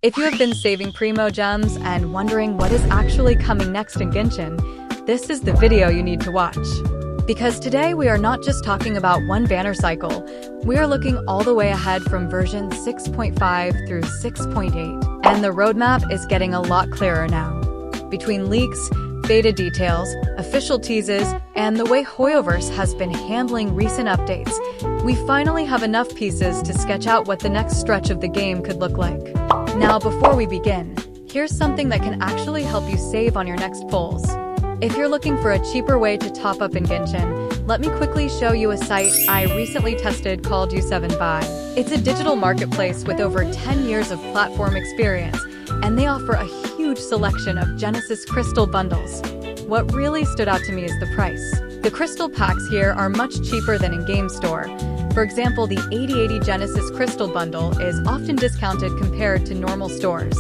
If you have been saving Primogems and wondering what is actually coming next in Genshin, this is the video you need to watch. Because today we are not just talking about one banner cycle, we are looking all the way ahead from version 6.5 through 6.8, and the roadmap is getting a lot clearer now. Between leaks, beta details, official teases, and the way Hoyoverse has been handling recent updates, we finally have enough pieces to sketch out what the next stretch of the game could look like. Now, before we begin, here's something that can actually help you save on your next pulls. If you're looking for a cheaper way to top up in Genshin, let me quickly show you a site I recently tested called U7BUY. It's a digital marketplace with over 10 years of platform experience, and they offer a huge selection of Genesis crystal bundles. What really stood out to me is the price. The crystal packs here are much cheaper than in Game Store. For example, the 8080 Genesis crystal bundle is often discounted compared to normal stores.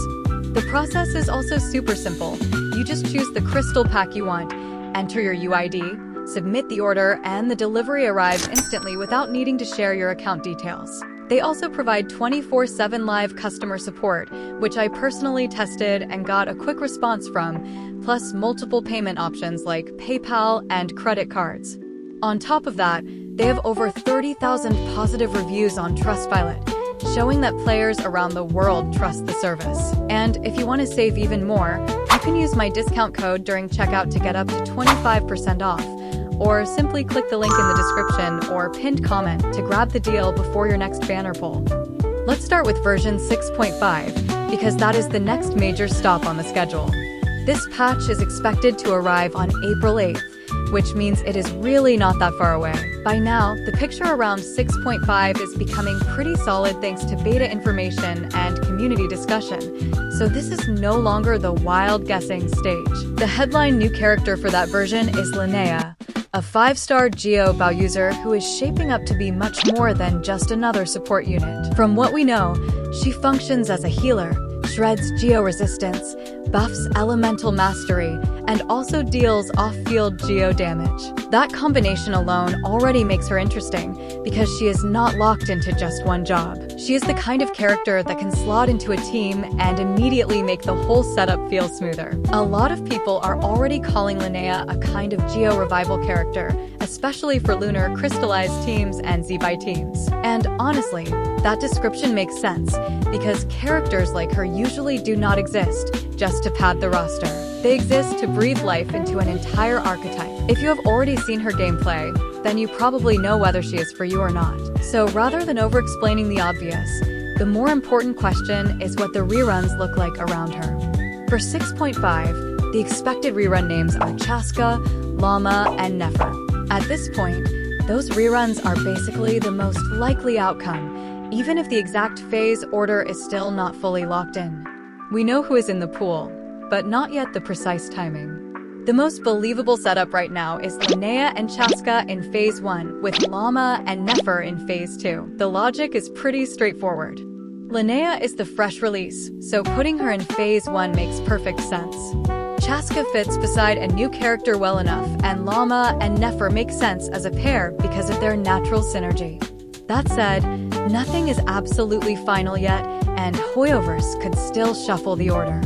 The process is also super simple. You just choose the crystal pack you want, enter your UID, submit the order, and the delivery arrives instantly without needing to share your account details. They also provide 24/7 live customer support, which I personally tested and got a quick response from, plus multiple payment options like PayPal and credit cards. On top of that, they have over 30,000 positive reviews on Trustpilot, showing that players around the world trust the service. And if you want to save even more, you can use my discount code during checkout to get up to 25% off, or simply click the link in the description or pinned comment to grab the deal before your next banner pull. Let's start with version 6.5, because that is the next major stop on the schedule. This patch is expected to arrive on April 8th, which means it is really not that far away. By now, the picture around 6.5 is becoming pretty solid thanks to beta information and community discussion, so this is no longer the wild guessing stage. The headline new character for that version is Linnea, a 5-star Geo-BUY user who is shaping up to be much more than just another support unit. From what we know, she functions as a healer, shreds Geo resistance, buffs elemental mastery, and also deals off-field Geo damage. That combination alone already makes her interesting, because she is not locked into just one job. She is the kind of character that can slot into a team and immediately make the whole setup feel smoother. A lot of people are already calling Linnea a kind of Geo revival character, especially for lunar crystallized teams and Z-BUY teams. And honestly, that description makes sense, because characters like her usually do not exist just to pad the roster. They exist to breathe life into an entire archetype. If you have already seen her gameplay, then you probably know whether she is for you or not. So rather than over-explaining the obvious, the more important question is what the reruns look like around her. For 6.5, the expected rerun names are Chasca, Lauma, and Nefer. At this point, those reruns are basically the most likely outcome, even if the exact phase order is still not fully locked in. We know who is in the pool, but not yet the precise timing. The most believable setup right now is Linnea and Chasca in Phase 1, with Lauma and Nefer in Phase 2. The logic is pretty straightforward. Linnea is the fresh release, so putting her in Phase 1 makes perfect sense. Chasca fits beside a new character well enough, and Lauma and Nefer make sense as a pair because of their natural synergy. That said, nothing is absolutely final yet, and Hoyoverse could still shuffle the order.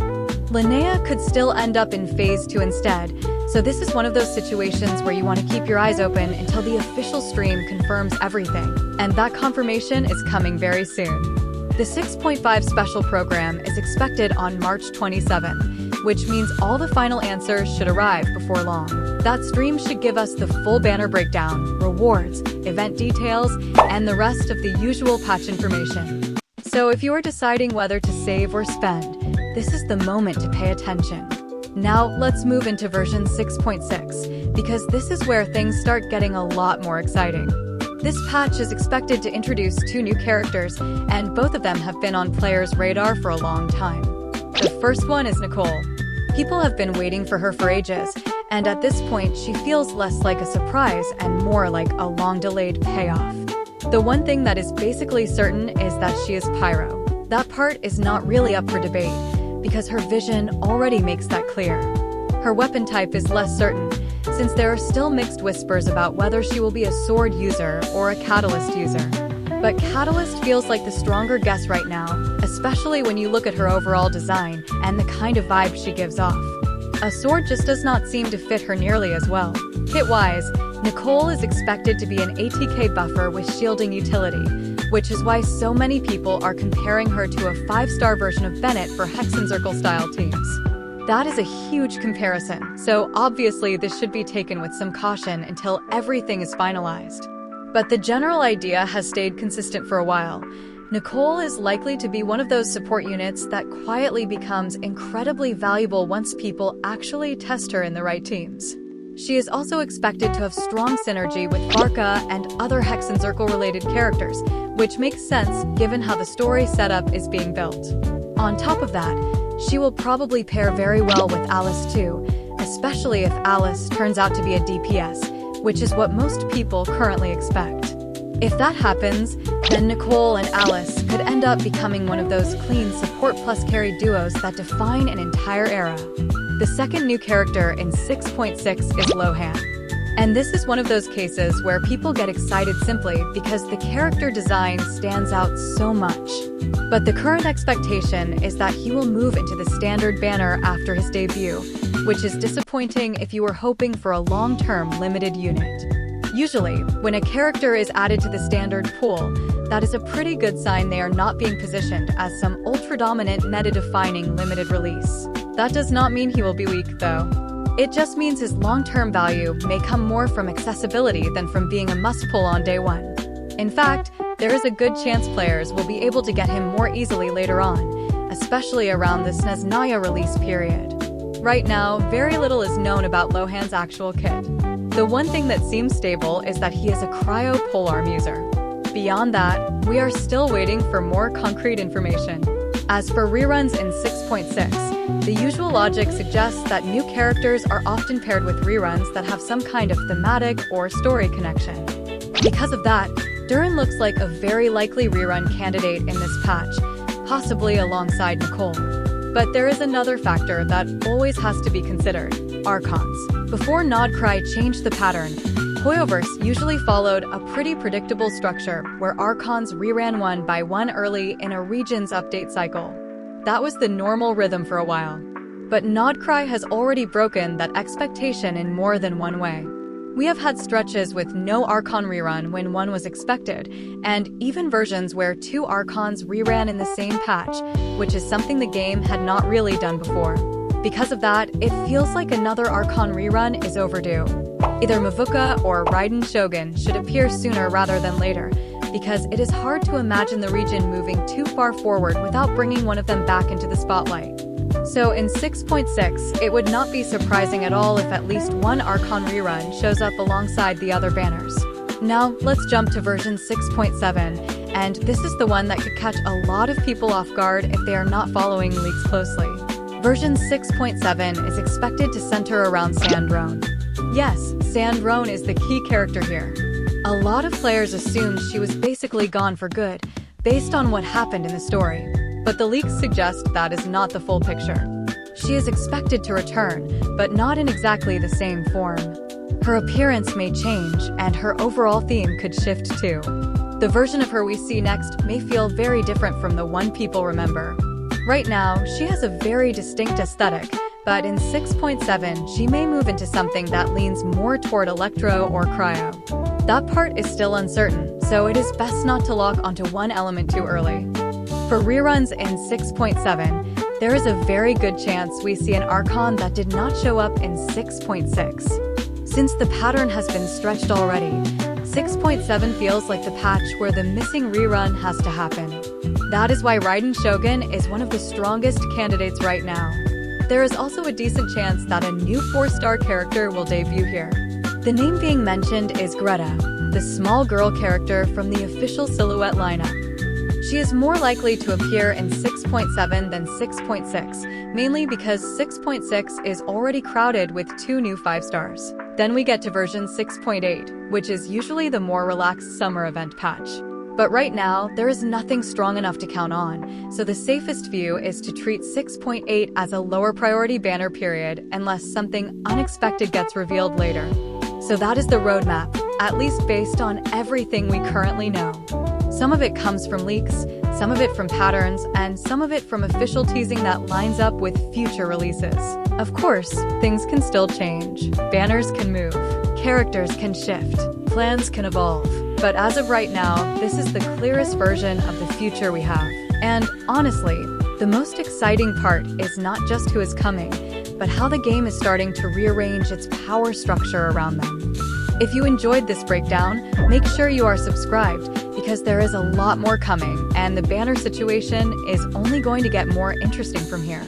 Linnea could still end up in Phase 2 instead, so this is one of those situations where you want to keep your eyes open until the official stream confirms everything, and that confirmation is coming very soon. The 6.5 special program is expected on March 27, which means all the final answers should arrive before long. That stream should give us the full banner breakdown, rewards, event details, and the rest of the usual patch information. So if you are deciding whether to save or spend, this is the moment to pay attention. Now let's move into version 6.6, because this is where things start getting a lot more exciting. This patch is expected to introduce 2 new characters, and both of them have been on players' radar for a long time. The first one is Nicole. People have been waiting for her for ages, and at this point she feels less like a surprise and more like a long-delayed payoff. The one thing that is basically certain is that she is Pyro. That part is not really up for debate, because her vision already makes that clear. Her weapon type is less certain, since there are still mixed whispers about whether she will be a sword user or a catalyst user. But Catalyst feels like the stronger guess right now, especially when you look at her overall design and the kind of vibe she gives off. A sword just does not seem to fit her nearly as well. Kit-wise, Nicole is expected to be an ATK buffer with shielding utility, which is why so many people are comparing her to a 5-star version of Bennett for Hex and Circle style teams. That is a huge comparison, so obviously this should be taken with some caution until everything is finalized. But the general idea has stayed consistent for a while. Nicole is likely to be one of those support units that quietly becomes incredibly valuable once people actually test her in the right teams. She is also expected to have strong synergy with Varka and other Hex and Circle related characters, which makes sense given how the story setup is being built. On top of that, she will probably pair very well with Alice too, especially if Alice turns out to be a DPS, which is what most people currently expect. If that happens, then Nicole and Alice could end up becoming one of those clean support plus carry duos that define an entire era. The second new character in 6.6 is Lohan. And this is one of those cases where people get excited simply because the character design stands out so much. But the current expectation is that he will move into the standard banner after his debut, which is disappointing if you were hoping for a long-term limited unit. Usually, when a character is added to the standard pool, that is a pretty good sign they are not being positioned as some ultra-dominant meta-defining limited release. That does not mean he will be weak, though. It just means his long-term value may come more from accessibility than from being a must-pull on day one. In fact, there is a good chance players will be able to get him more easily later on, especially around the Snezhnaya release period. Right now, very little is known about Lohan's actual kit. The one thing that seems stable is that he is a cryo polearm user. Beyond that, we are still waiting for more concrete information. As for reruns in 6.6, the usual logic suggests that new characters are often paired with reruns that have some kind of thematic or story connection. Because of that, Duran looks like a very likely rerun candidate in this patch, possibly alongside Nicole. But there is another factor that always has to be considered: Archons. Before Nodcry changed the pattern, Hoyoverse usually followed a pretty predictable structure where Archons reran 1 by 1 early in a region's update cycle. That was the normal rhythm for a while. But Nodcry has already broken that expectation in more than one way. We have had stretches with no Archon rerun when one was expected, and even versions where 2 Archons reran in the same patch, which is something the game had not really done before. Because of that, it feels like another Archon rerun is overdue. Either Mavuika or Raiden Shogun should appear sooner rather than later, because it is hard to imagine the region moving too far forward without bringing one of them back into the spotlight. So in 6.6, it would not be surprising at all if at least one Archon rerun shows up alongside the other banners. Now, let's jump to version 6.7, and this is the one that could catch a lot of people off guard if they are not following leaks closely. Version 6.7 is expected to center around Sandrone. Yes, Sandrone is the key character here. A lot of players assumed she was basically gone for good, based on what happened in the story. But the leaks suggest that is not the full picture. She is expected to return, but not in exactly the same form. Her appearance may change, and her overall theme could shift too. The version of her we see next may feel very different from the one people remember. Right now, she has a very distinct aesthetic, but in 6.7, she may move into something that leans more toward electro or cryo. That part is still uncertain, so it is best not to lock onto one element too early. For reruns in 6.7, there is a very good chance we see an Archon that did not show up in 6.6. Since the pattern has been stretched already, 6.7 feels like the patch where the missing rerun has to happen. That is why Raiden Shogun is one of the strongest candidates right now. There is also a decent chance that a new 4-star character will debut here. The name being mentioned is Greta, the small girl character from the official Silhouette lineup. She is more likely to appear in 6.7 than 6.6, mainly because 6.6 is already crowded with 2 new 5-stars. Then we get to version 6.8, which is usually the more relaxed summer event patch. But right now, there is nothing strong enough to count on, so the safest view is to treat 6.8 as a lower priority banner period unless something unexpected gets revealed later. So that is the roadmap, at least based on everything we currently know. Some of it comes from leaks, some of it from patterns, and some of it from official teasing that lines up with future releases. Of course, things can still change. Banners can move, characters can shift, plans can evolve. But as of right now, this is the clearest version of the future we have. And honestly, the most exciting part is not just who is coming, but how the game is starting to rearrange its power structure around them. If you enjoyed this breakdown, make sure you are subscribed, because there is a lot more coming, and the banner situation is only going to get more interesting from here.